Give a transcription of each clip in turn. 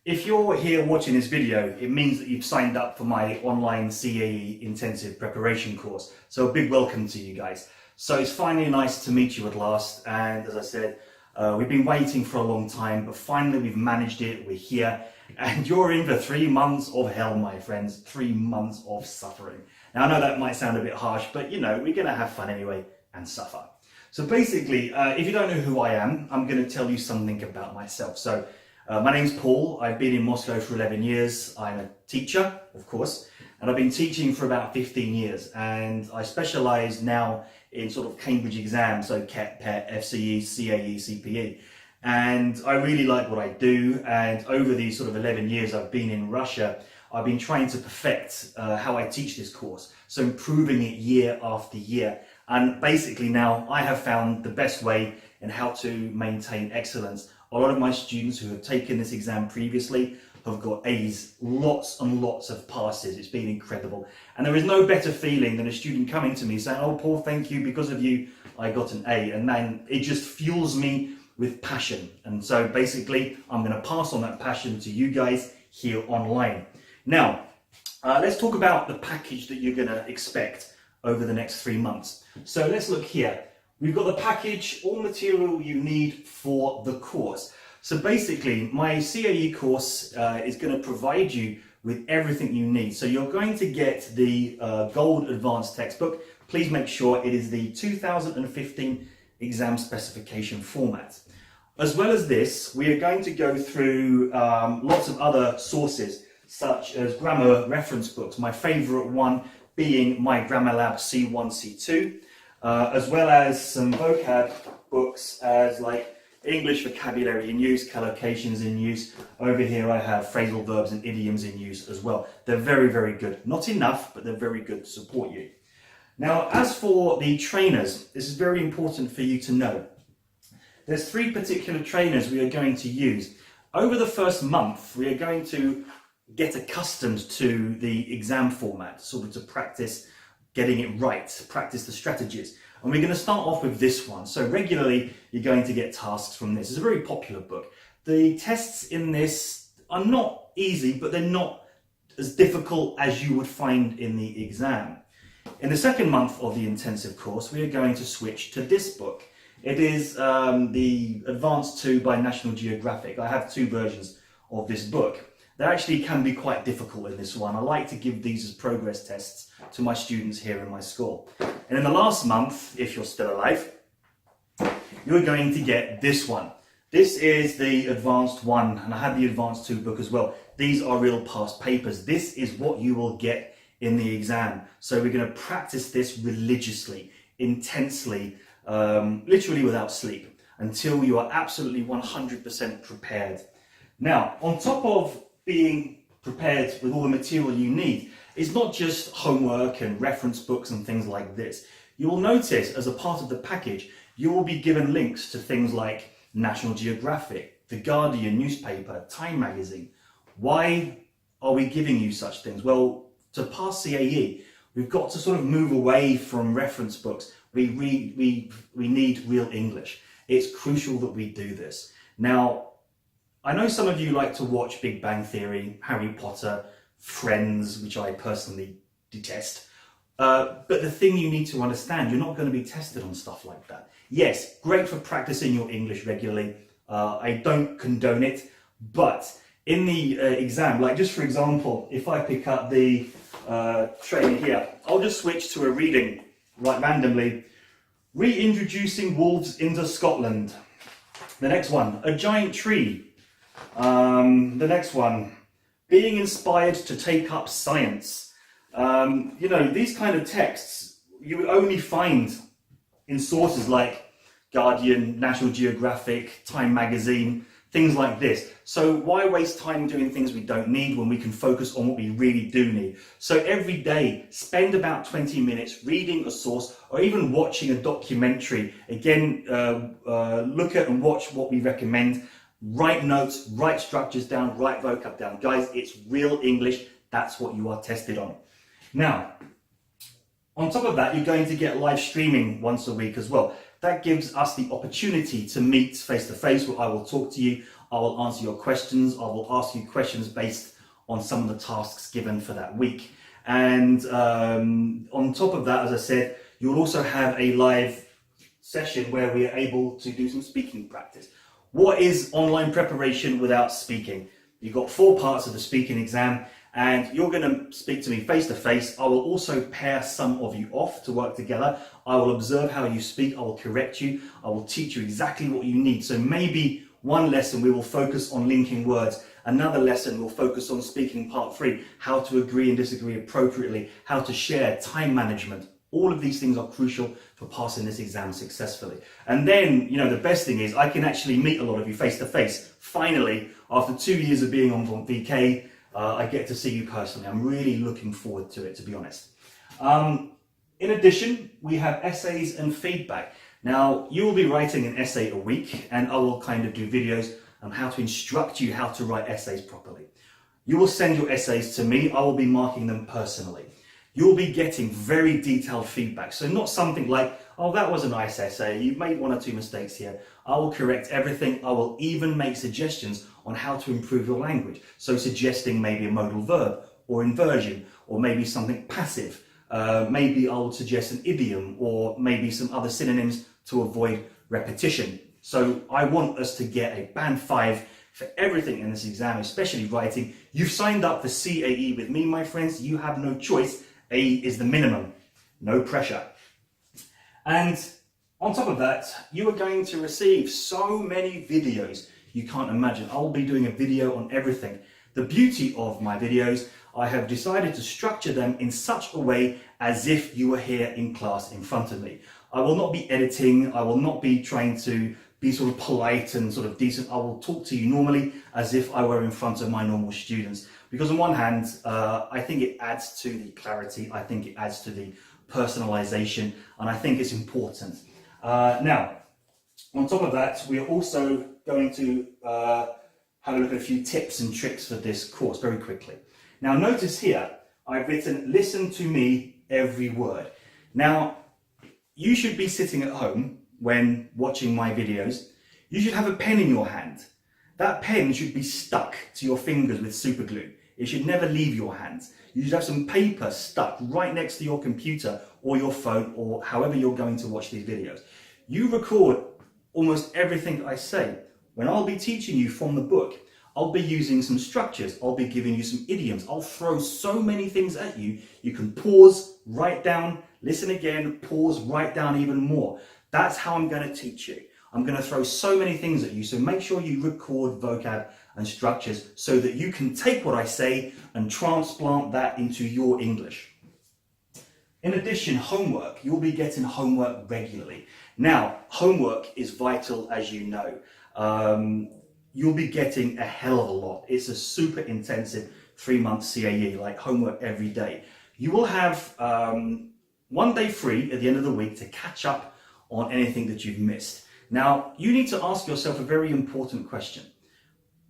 If you're here watching this video, it means that you've signed up for my online CAE intensive preparation course. So a big welcome to you guys. So it's finally nice to meet you at last. And as I said, we've been waiting for a long time, but finally we've managed it. We're here and you're in for 3 months of hell, my friends. 3 months of suffering. Now I know that might sound a bit harsh, but you know, we're going to have fun anyway and suffer. So basically, if you don't know who I am, I'm going to tell you something about myself. So my name's Paul. I've been in Moscow for 11 years. I'm a teacher, of course, and I've been teaching for about 15 years. And I specialise now in sort of Cambridge exams, so CAE, PET, FCE, CAE, CPE. And I really like what I do. And over these sort of 11 years I've been in Russia, I've been trying to perfect how I teach this course. So improving it year after year. And basically now I have found the best way in how to maintain excellence. A lot of my students who have taken this exam previously have got A's, lots and lots of passes. It's been incredible. And there is no better feeling than a student coming to me saying, "Oh, Paul, thank you. Because of you, I got an A." And then it just fuels me with passion. And so basically, I'm going to pass on that passion to you guys here online. Now, let's talk about the package that you're going to expect over the next 3 months. So let's look here. We've got the package, all material you need for the course. So basically, my CAE course is going to provide you with everything you need. So you're going to get the Gold Advanced Textbook. Please make sure it is the 2015 exam specification format. As well as this, we are going to go through lots of other sources, such as grammar reference books. My favourite one being my Grammar Lab C1, C2. As well as some vocab books as like English vocabulary in use, collocations in use. Over here I have phrasal verbs and idioms in use as well. They're very, very good. Not enough, but they're very good to support you. Now, as for the trainers, this is very important for you to know. There's 3 particular trainers we are going to use. Over the first month, we are going to get accustomed to the exam format, sort of to practice getting it right, practice the strategies. And we're going to start off with this one. So regularly, you're going to get tasks from this. It's a very popular book. The tests in this are not easy, but they're not as difficult as you would find in the exam. In the second month of the intensive course, we are going to switch to this book. It is the Advanced 2 by National Geographic. I have 2 versions of this book. They actually can be quite difficult in this one. I like to give these as progress tests to my students here in my school. And in the last month, if you're still alive, you're going to get this one. This is the Advanced 1, and I have the Advanced 2 book as well. These are real past papers. This is what you will get in the exam. So we're going to practice this religiously, intensely, literally without sleep, until you are absolutely 100% prepared. Now, on top of being prepared with all the material you need, it's not just homework and reference books and things like this. You will notice as a part of the package, you will be given links to things like National Geographic, The Guardian newspaper, Time magazine. Why are we giving you such things? Well, to pass CAE, we've got to sort of move away from reference books. We need real English. It's crucial that we do this. Now, I know some of you like to watch Big Bang Theory, Harry Potter, Friends, which I personally detest. But the thing you need to understand, you're not going to be tested on stuff like that. Yes, great for practicing your English regularly. I don't condone it, but in the exam, like just for example, if I pick up the trainer here, I'll just switch to a reading, like randomly. Reintroducing wolves into Scotland. The next one, a giant tree. The next one, being inspired to take up science. You know, these kind of texts you would only find in sources like Guardian, National Geographic, Time magazine, things like this. So why waste time doing things we don't need when we can focus on what we really do need? So every day, spend about 20 minutes reading a source or even watching a documentary. Again, look at and watch what we recommend. Write notes, write structures down, write vocab down. Guys, it's real English. That's what you are tested on. Now, on top of that, you're going to get live streaming once a week as well. That gives us the opportunity to meet face to face, where I will talk to you, I will answer your questions. I will ask you questions based on some of the tasks given for that week. And on top of that, as I said, you'll also have a live session where we are able to do some speaking practice. What is online preparation without speaking? You've got 4 parts of the speaking exam, and you're going to speak to me face to face. I will also pair some of you off to work together. I will observe how you speak. I will correct you. I will teach you exactly what you need. So maybe one lesson we will focus on linking words. Another lesson will focus on speaking part 3, how to agree and disagree appropriately, how to share, time management. All of these things are crucial for passing this exam successfully. And then, you know, the best thing is I can actually meet a lot of you face to face. Finally, after 2 years of being on VK, I get to see you personally. I'm really looking forward to it, to be honest. In addition, we have essays and feedback. Now, you will be writing an essay a week, and I will kind of do videos on how to instruct you how to write essays properly. You will send your essays to me. I will be marking them personally. You'll be getting very detailed feedback. So not something like, oh, that was a nice essay, you've made 1 or 2 mistakes here. I will correct everything. I will even make suggestions on how to improve your language. So suggesting maybe a modal verb or inversion, or maybe something passive. Maybe I will suggest an idiom, or maybe some other synonyms to avoid repetition. So I want us to get a band 5 for everything in this exam, especially writing. You've signed up for CAE with me, my friends. You have no choice. A is the minimum, no pressure. And on top of that, you are going to receive so many videos you can't imagine. I'll be doing a video on everything. The beauty of my videos, I have decided to structure them in such a way as if you were here in class in front of me. I will not be editing. I will not be trying to be sort of polite and sort of decent. I will talk to you normally as if I were in front of my normal students. Because on one hand, I think it adds to the clarity, I think it adds to the personalization, and I think it's important. Now, on top of that, we are also going to have a look at a few tips and tricks for this course very quickly. Now, notice here, I've written, listen to me every word. Now, you should be sitting at home when watching my videos. You should have a pen in your hand. That pen should be stuck to your fingers with super glue. It should never leave your hands. You should have some paper stuck right next to your computer or your phone or however you're going to watch these videos. You record almost everything I say. When I'll be teaching you from the book, I'll be using some structures. I'll be giving you some idioms. I'll throw so many things at you. You can pause, write down, listen again, pause, write down even more. That's how I'm going to teach you. I'm going to throw so many things at you, so make sure you record vocab and structures so that you can take what I say and transplant that into your English. In addition, homework. You'll be getting homework regularly. Now, homework is vital, as you know. You'll be getting a hell of a lot. It's a super intensive 3-month CAE, like homework every day. You will have 1 day free at the end of the week to catch up on anything that you've missed. Now, you need to ask yourself a very important question.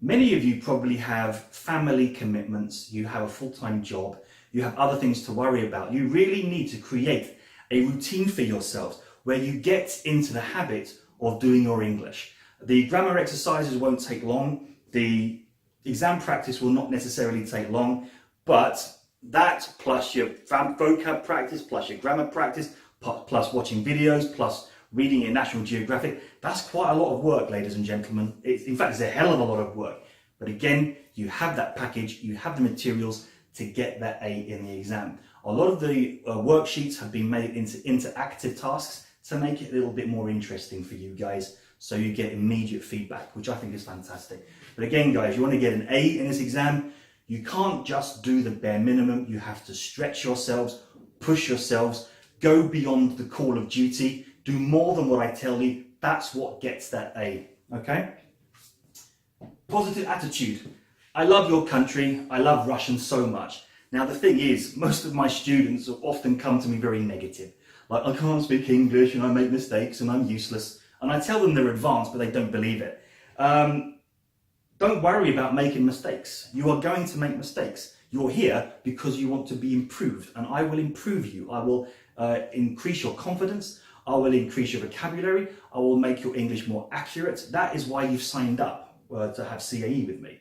Many of you probably have family commitments, you have a full-time job, you have other things to worry about. You really need to create a routine for yourselves where you get into the habit of doing your English. The grammar exercises won't take long, the exam practice will not necessarily take long, but that plus your vocab practice, plus your grammar practice, plus watching videos, plus reading your National Geographic, that's quite a lot of work, ladies and gentlemen. In fact, it's a hell of a lot of work. But again, you have that package, you have the materials to get that A in the exam. A lot of the worksheets have been made into interactive tasks to make it a little bit more interesting for you guys, so you get immediate feedback, which I think is fantastic. But again, guys, you want to get an A in this exam, you can't just do the bare minimum. You have to stretch yourselves, push yourselves, go beyond the call of duty, do more than what I tell you. That's what gets that A, okay? Positive attitude. I love your country. I love Russian so much. Now, the thing is, most of my students often come to me very negative. Like, I can't speak English and I make mistakes and I'm useless. And I tell them they're advanced, but they don't believe it. Don't worry about making mistakes. You are going to make mistakes. You're here because you want to be improved, and I will improve you. I will increase your confidence. I will increase your vocabulary. I will make your English more accurate. That is why you've signed up. to have CAE with me.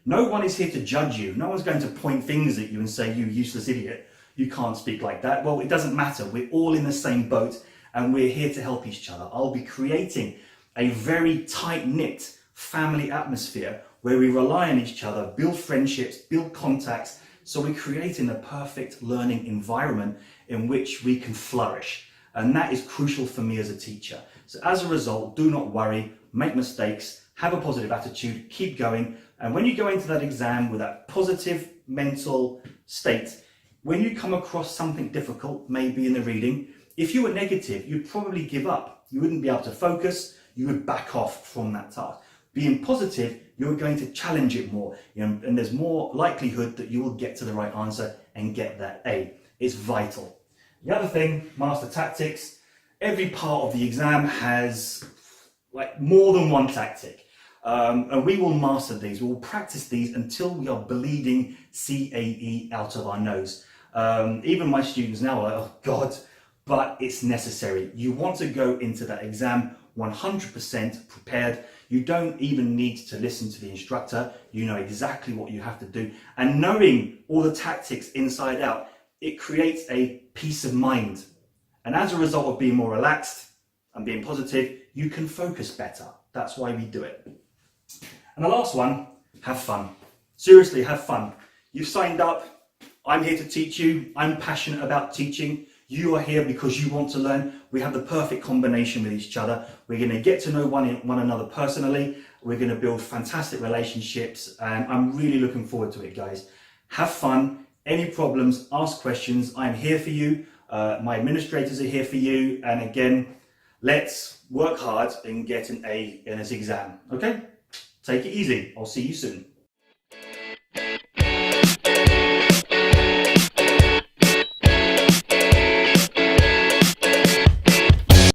No one is here to judge you. No one's going to point fingers at you and say, you useless idiot, you can't speak like that. Well, it doesn't matter. We're all in the same boat and we're here to help each other. I'll be creating a very tight-knit family atmosphere where we rely on each other, build friendships, build contacts. So we're creating a perfect learning environment in which we can flourish. And that is crucial for me as a teacher. So as a result, do not worry, make mistakes, have a positive attitude, keep going. And when you go into that exam with that positive mental state, when you come across something difficult, maybe in the reading, if you were negative, you'd probably give up. You wouldn't be able to focus, you would back off from that task. Being positive, you're going to challenge it more, and there's more likelihood that you will get to the right answer and get that A. It's vital. The other thing, master tactics. Every part of the exam has like more than one tactic. And we will master these, we will practice these until we are bleeding CAE out of our nose. Even my students now are like, oh God, but it's necessary. You want to go into that exam 100% prepared. You don't even need to listen to the instructor. You know exactly what you have to do. And knowing all the tactics inside out, it creates a peace of mind. And as a result of being more relaxed and being positive, you can focus better. That's why we do it. And the last one, have fun. Seriously, have fun. You've signed up. I'm here to teach you. I'm passionate about teaching. You are here because you want to learn. We have the perfect combination with each other. We're going to get to know one another personally. We're going to build fantastic relationships. And I'm really looking forward to it, guys. Have fun. Any problems, ask questions. I'm here for you. My administrators are here for you. And again, let's work hard and get an A in this exam. Okay? Take it easy. I'll see you soon.